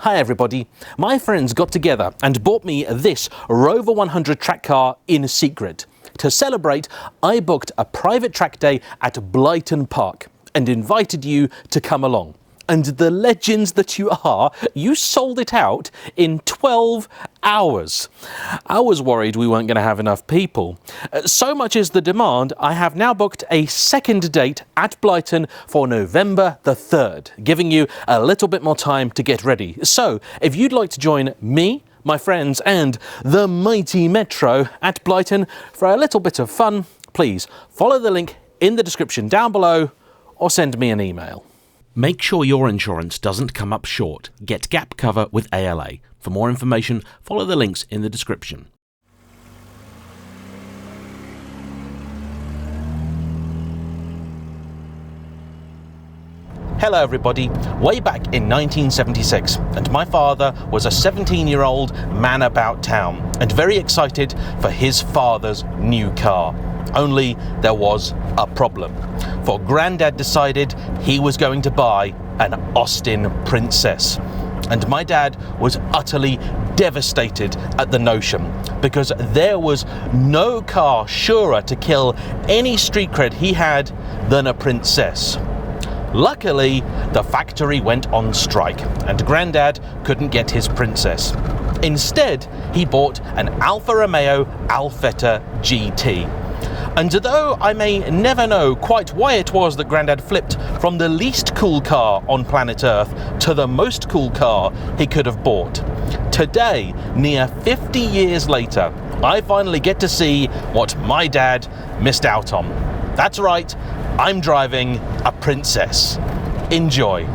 Hi everybody, my friends got together and bought me this Rover 100 track car in secret. To celebrate, I booked a private track day at Blyton Park and invited you to come along. And the legends that you are, you sold it out in 12 hours. I was worried we weren't going to have enough people. So much is the demand, I have now booked a second date at Blyton for November the 3rd, giving you a little bit more time to get ready. So, if you'd like to join me, my friends, and the mighty Metro at Blyton for a little bit of fun, please follow the link in the description down below or send me an email. Make sure your insurance doesn't come up short. Get gap cover with ALA. For more information, follow the links in the description. Hello everybody, way back in 1976, and my father was a 17-year-old man about town and very excited for his father's new car. Only there was a problem, for Grandad decided he was going to buy an Austin Princess. And my dad was utterly devastated at the notion, because there was no car surer to kill any street cred he had than a Princess. Luckily, the factory went on strike and Grandad couldn't get his Princess. Instead, he bought an Alfa Romeo Alfetta GT. And though I may never know quite why it was that Grandad flipped from the least cool car on planet Earth to the most cool car he could have bought, today, near 50 years later, I finally get to see what my dad missed out on. That's right, I'm driving a Princess. Enjoy.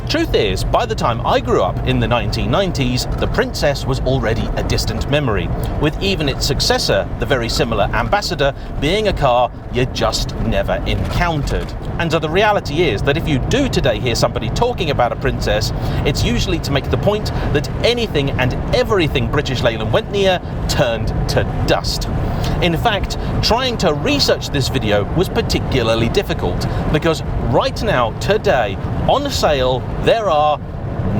Truth is, by the time I grew up in the 1990s, the Princess was already a distant memory, with even its successor, the very similar Ambassador, being a car you just never encountered. And the reality is that if you do today hear somebody talking about a Princess, it's usually to make the point that anything and everything British Leyland went near turned to dust. In fact, trying to research this video was particularly difficult, because right now, today, on sale, there are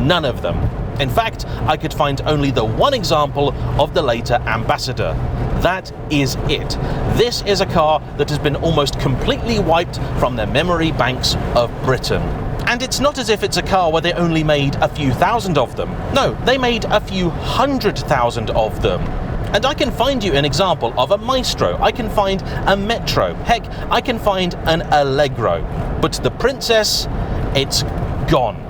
none of them. In fact, I could find only the one example of the later Ambassador. That is it. This is a car that has been almost completely wiped from the memory banks of Britain. And it's not as if it's a car where they only made a few thousand of them. No, they made a few 100,000 of them. And I can find you an example of a Maestro, I can find a Metro, heck, I can find an Allegro. But the Princess, it's gone.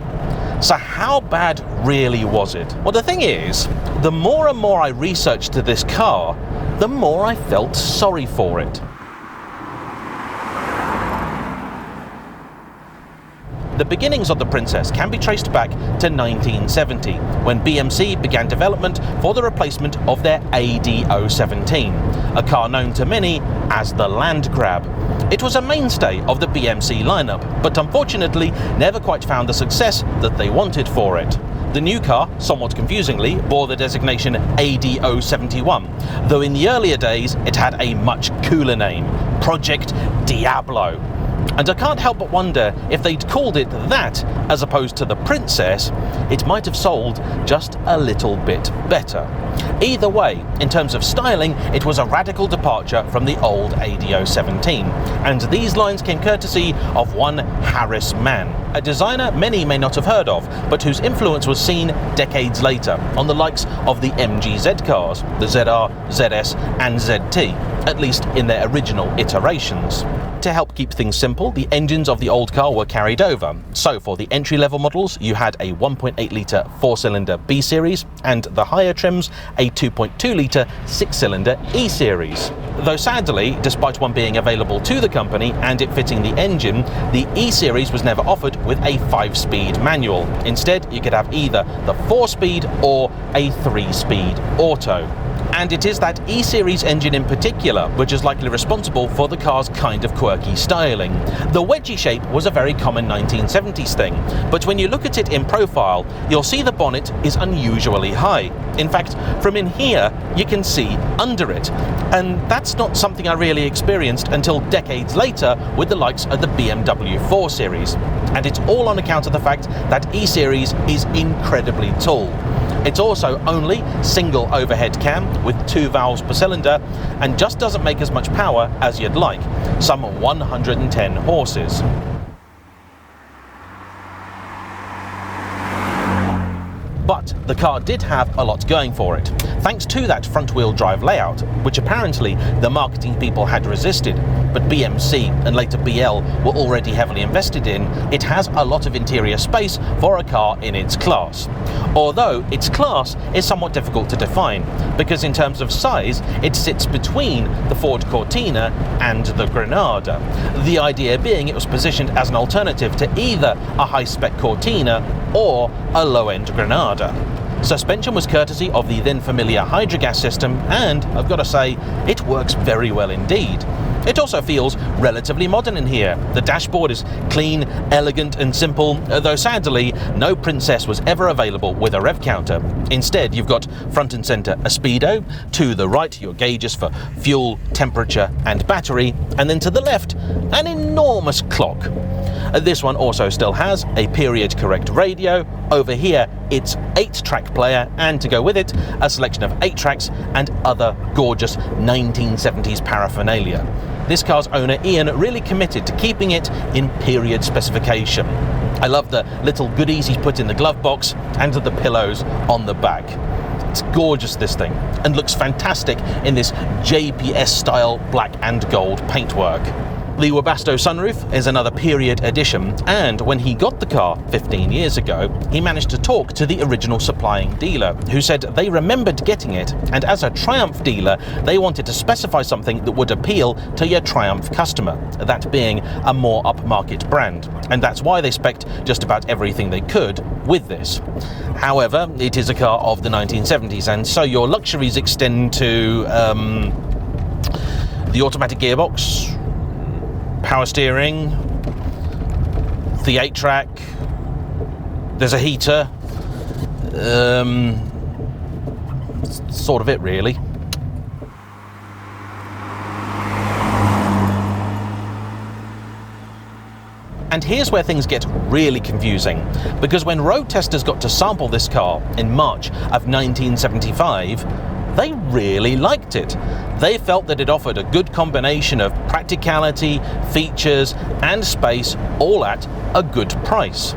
So how bad really was it? Well, the thing is, the more and more I researched this car, the more I felt sorry for it. The beginnings of the Princess can be traced back to 1970, when BMC began development for the replacement of their AD017, a car known to many as the Land Crab. It was a mainstay of the BMC lineup, but unfortunately never quite found the success that they wanted for it. The new car, somewhat confusingly, bore the designation AD071, though in the earlier days it had a much cooler name, Project Diablo. And I can't help but wonder if they'd called it that, as opposed to the Princess, it might have sold just a little bit better. Either way, in terms of styling, it was a radical departure from the old AD017, and these lines came courtesy of one Harris Mann, a designer many may not have heard of, but whose influence was seen decades later on the likes of the MGZ cars, the ZR, ZS and ZT, at least in their original iterations. To help keep things simple, the engines of the old car were carried over. So for the entry-level models, you had a 1.8-litre 4-cylinder B-Series, and the higher trims, a 2.2-litre 6-cylinder E-Series. Though sadly, despite one being available to the company and it fitting the engine, the E-Series was never offered with a 5-speed manual. Instead, you could have either the 4-speed or a 3-speed auto. And it is that E-Series engine in particular which is likely responsible for the car's kind of quirky styling. The wedgie shape was a very common 1970s thing, but when you look at it in profile, you'll see the bonnet is unusually high. In fact, from in here, you can see under it. And that's not something I really experienced until decades later with the likes of the BMW 4 Series. And it's all on account of the fact that E-Series is incredibly tall. It's also only single overhead cam with 2 valves per cylinder and just doesn't make as much power as you'd like, some 110 horses. But the car did have a lot going for it, thanks to that front-wheel drive layout, which apparently the marketing people had resisted, but BMC and later BL were already heavily invested in. It has a lot of interior space for a car in its class. Although its class is somewhat difficult to define, because in terms of size, it sits between the Ford Cortina and the Granada. The idea being it was positioned as an alternative to either a high-spec Cortina or a low-end Granada. Suspension was courtesy of the then familiar Hydrogas system, and I've got to say, it works very well indeed. It also feels relatively modern in here. The dashboard is clean, elegant and simple, though sadly no Princess was ever available with a rev counter. Instead, you've got front and centre a speedo, to the right your gauges for fuel, temperature and battery, and then to the left an enormous clock. This one also still has a period correct radio. Over here it's 8-track player, and to go with it a selection of 8 tracks and other gorgeous 1970s paraphernalia. This car's owner Ian really committed to keeping it in period specification. I love the little goodies he's put in the glove box and the pillows on the back. It's gorgeous, this thing, and looks fantastic in this JPS style black and gold paintwork. The Webasto sunroof is another period addition, and when he got the car 15 years ago, he managed to talk to the original supplying dealer, who said they remembered getting it, and as a Triumph dealer, they wanted to specify something that would appeal to your Triumph customer, that being a more upmarket brand, and that's why they spec'd just about everything they could with this. However, it is a car of the 1970s, and so your luxuries extend to the automatic gearbox, power steering, the 8-track, there's a heater, sort of it really. And here's where things get really confusing, because when road testers got to sample this car in March of 1975, they really liked it. They felt that it offered a good combination of practicality, features and space, all at a good price.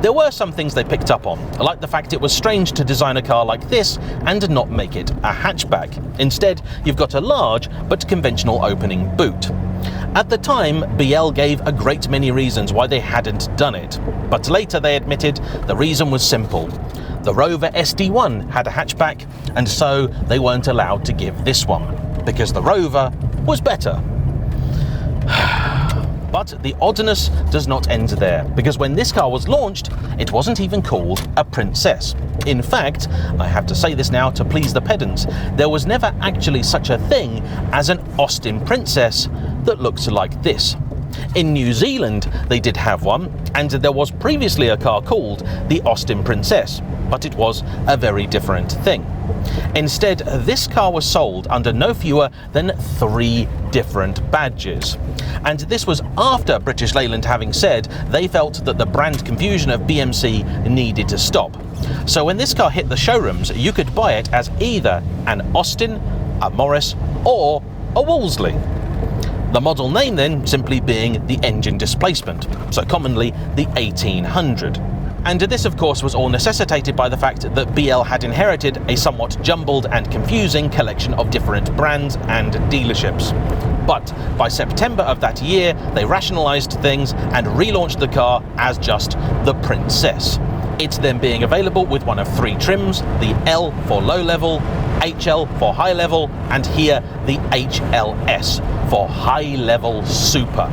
There were some things they picked up on, like the fact it was strange to design a car like this and not make it a hatchback. Instead, you've got a large but conventional opening boot. At the time, BL gave a great many reasons why they hadn't done it, but later they admitted the reason was simple. The Rover SD1 had a hatchback, and so they weren't allowed to give this one, because the Rover was better. But the oddness does not end there, because when this car was launched, it wasn't even called a Princess. In fact, I have to say this now to please the pedants, there was never actually such a thing as an Austin Princess that looked like this. In New Zealand, they did have one, and there was previously a car called the Austin Princess, but it was a very different thing. Instead, this car was sold under no fewer than 3 different badges. And this was after British Leyland having said they felt that the brand confusion of BMC needed to stop. So when this car hit the showrooms, you could buy it as either an Austin, a Morris, or a Wolseley. The model name then simply being the engine displacement, so commonly the 1800. And this of course was all necessitated by the fact that BL had inherited a somewhat jumbled and confusing collection of different brands and dealerships. But by September of that year, they rationalised things and relaunched the car as just the Princess. It's then being available with one of 3 trims, the L for low level, HL for high level, and here the HLS for high level super.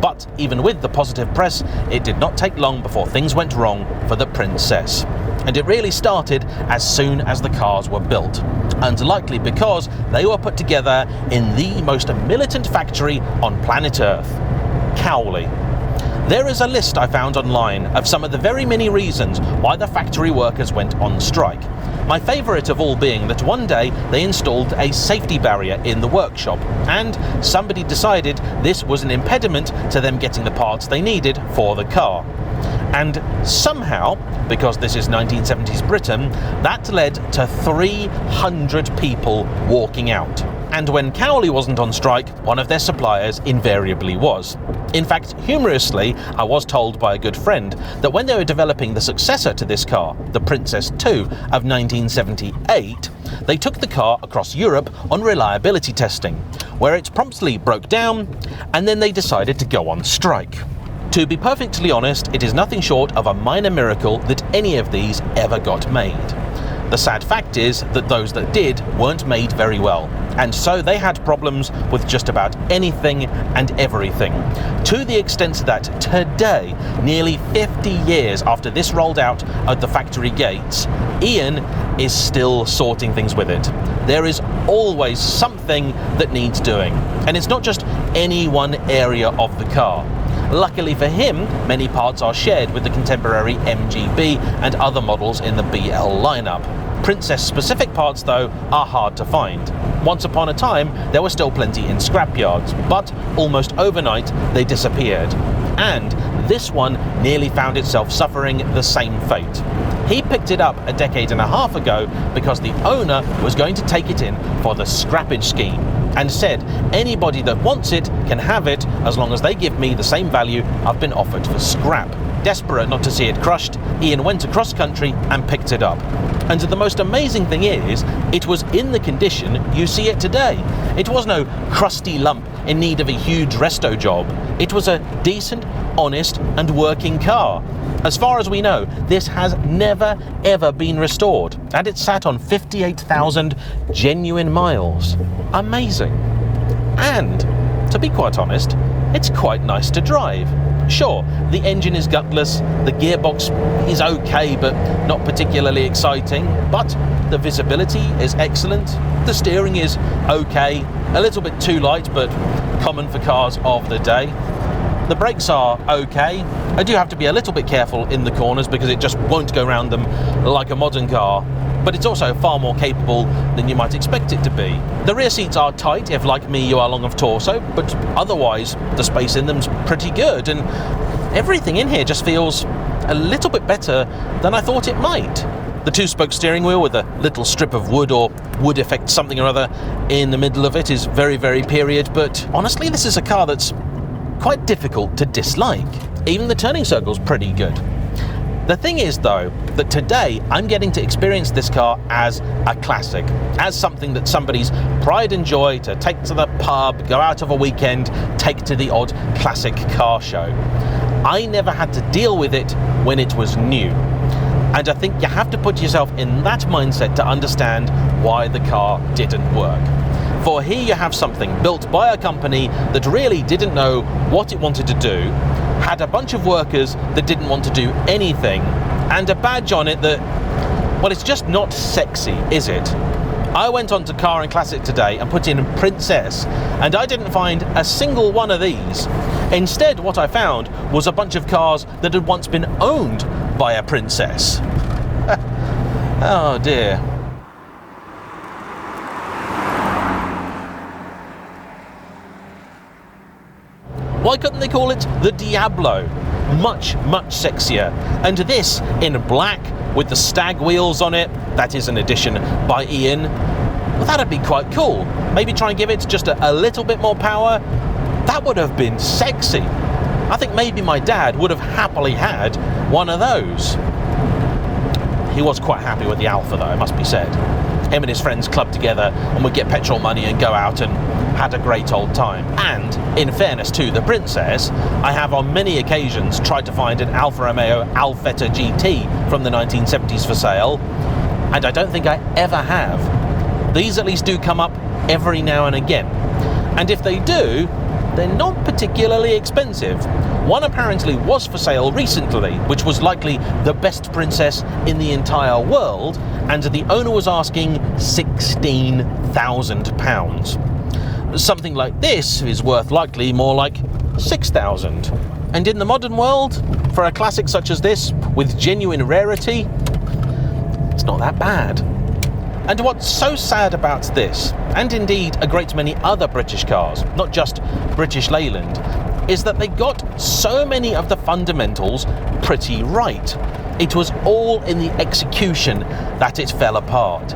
But even with the positive press, it did not take long before things went wrong for the Princess. and it really started as soon as the cars were built, and likely because they were put together in the most militant factory on planet Earth, Cowley. There is a list I found online of some of the very many reasons why the factory workers went on strike. My favourite of all being that one day they installed a safety barrier in the workshop, and somebody decided this was an impediment to them getting the parts they needed for the car. And somehow, because this is 1970s Britain, that led to 300 people walking out. And when Cowley wasn't on strike, one of their suppliers invariably was. In fact, humorously, I was told by a good friend that when they were developing the successor to this car, the Princess 2 of 1978, they took the car across Europe on reliability testing, where it promptly broke down, and then they decided to go on strike. To be perfectly honest, it is nothing short of a minor miracle that any of these ever got made. The sad fact is that those that did weren't made very well, and so they had problems with just about anything and everything, to the extent that today, nearly 50 years after this rolled out at the factory gates, Ian is still sorting things with it. There is always something that needs doing, and it's not just any one area of the car. Luckily for him, many parts are shared with the contemporary MGB and other models in the BL lineup. Princess-specific parts, though, are hard to find. Once upon a time, there were still plenty in scrapyards, but almost overnight they disappeared. And this one nearly found itself suffering the same fate. He picked it up a decade and a half ago because the owner was going to take it in for the scrappage scheme, and said anybody that wants it can have it as long as they give me the same value I've been offered for scrap. Desperate not to see it crushed, Ian went across country and picked it up. And the most amazing thing is, it was in the condition you see it today. It was no crusty lump in need of a huge resto job. It was a decent, honest and working car. As far as we know, this has never ever been restored, and it sat on 58,000 genuine miles. Amazing. And, to be quite honest, it's quite nice to drive. Sure, the engine is gutless, the gearbox is okay but not particularly exciting, but the visibility is excellent, the steering is okay, a little bit too light but common for cars of the day. The brakes are okay. I do have to be a little bit careful in the corners because it just won't go around them like a modern car, but it's also far more capable than you might expect it to be. The rear seats are tight if, like me, you are long of torso, but otherwise the space in them's pretty good, and everything in here just feels a little bit better than I thought it might. The two-spoke steering wheel with a little strip of wood or wood effect something or other in the middle of it is very, very period, but honestly this is a car that's quite difficult to dislike. Even the turning circle's pretty good. The thing is, though, that today I'm getting to experience this car as a classic, as something that somebody's pride and joy to take to the pub, go out of a weekend, take to the odd classic car show. I never had to deal with it when it was new. And I think you have to put yourself in that mindset to understand why the car didn't work. For here you have something built by a company that really didn't know what it wanted to do, had a bunch of workers that didn't want to do anything, and a badge on it that, well, it's just not sexy, is it? I went on to Car and Classic today and put in Princess, and I didn't find a single one of these. Instead, what I found was a bunch of cars that had once been owned by a princess. Oh dear. Why couldn't they call it the Diablo? Much, much sexier. And this in black with the stag wheels on it, that is an addition by Ian. Well, that'd be quite cool. Maybe try and give it just a little bit more power. That would have been sexy. I think maybe my dad would have happily had one of those. He was quite happy with the Alpha though, it must be said. Him and his friends clubbed together and would get petrol money and go out and had a great old time. And, in fairness to the Princess, I have on many occasions tried to find an Alfa Romeo Alfetta GT from the 1970s for sale, and I don't think I ever have. These at least do come up every now and again. And if they do, they're not particularly expensive. One apparently was for sale recently, which was likely the best Princess in the entire world, and the owner was asking £16,000. Something like this is worth likely more like £6,000. And in the modern world, for a classic such as this, with genuine rarity, it's not that bad. And what's so sad about this, and indeed a great many other British cars, not just British Leyland, is that they got so many of the fundamentals pretty right. It was all in the execution that it fell apart.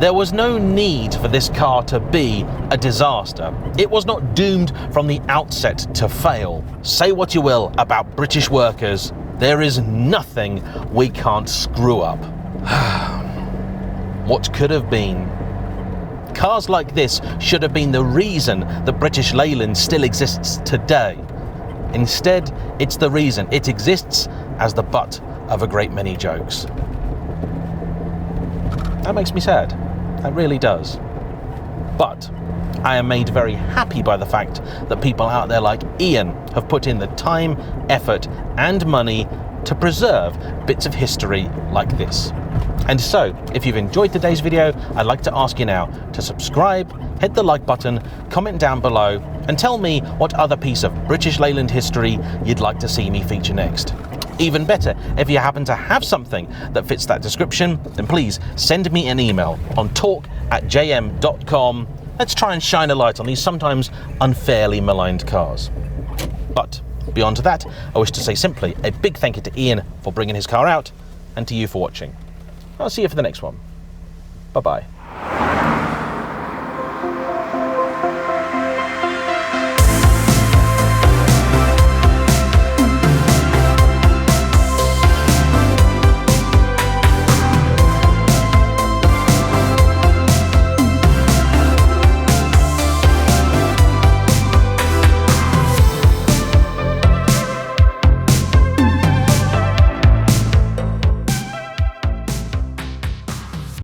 There was no need for this car to be a disaster. It was not doomed from the outset to fail. Say what you will about British workers, there is nothing we can't screw up. What could have been? Cars like this should have been the reason that British Leyland still exists today. Instead, it's the reason it exists as the butt of a great many jokes. That makes me sad. That really does. But I am made very happy by the fact that people out there like Ian have put in the time, effort, and money to preserve bits of history like this. And so, if you've enjoyed today's video, I'd like to ask you now to subscribe, hit the like button, comment down below, and tell me what other piece of British Leyland history you'd like to see me feature next. Even better, if you happen to have something that fits that description, then please send me an email on talk@jayemm.com. Let's try and shine a light on these sometimes unfairly maligned cars. But beyond that, I wish to say simply a big thank you to Ian for bringing his car out, and to you for watching. I'll see you for the next one. Bye-bye.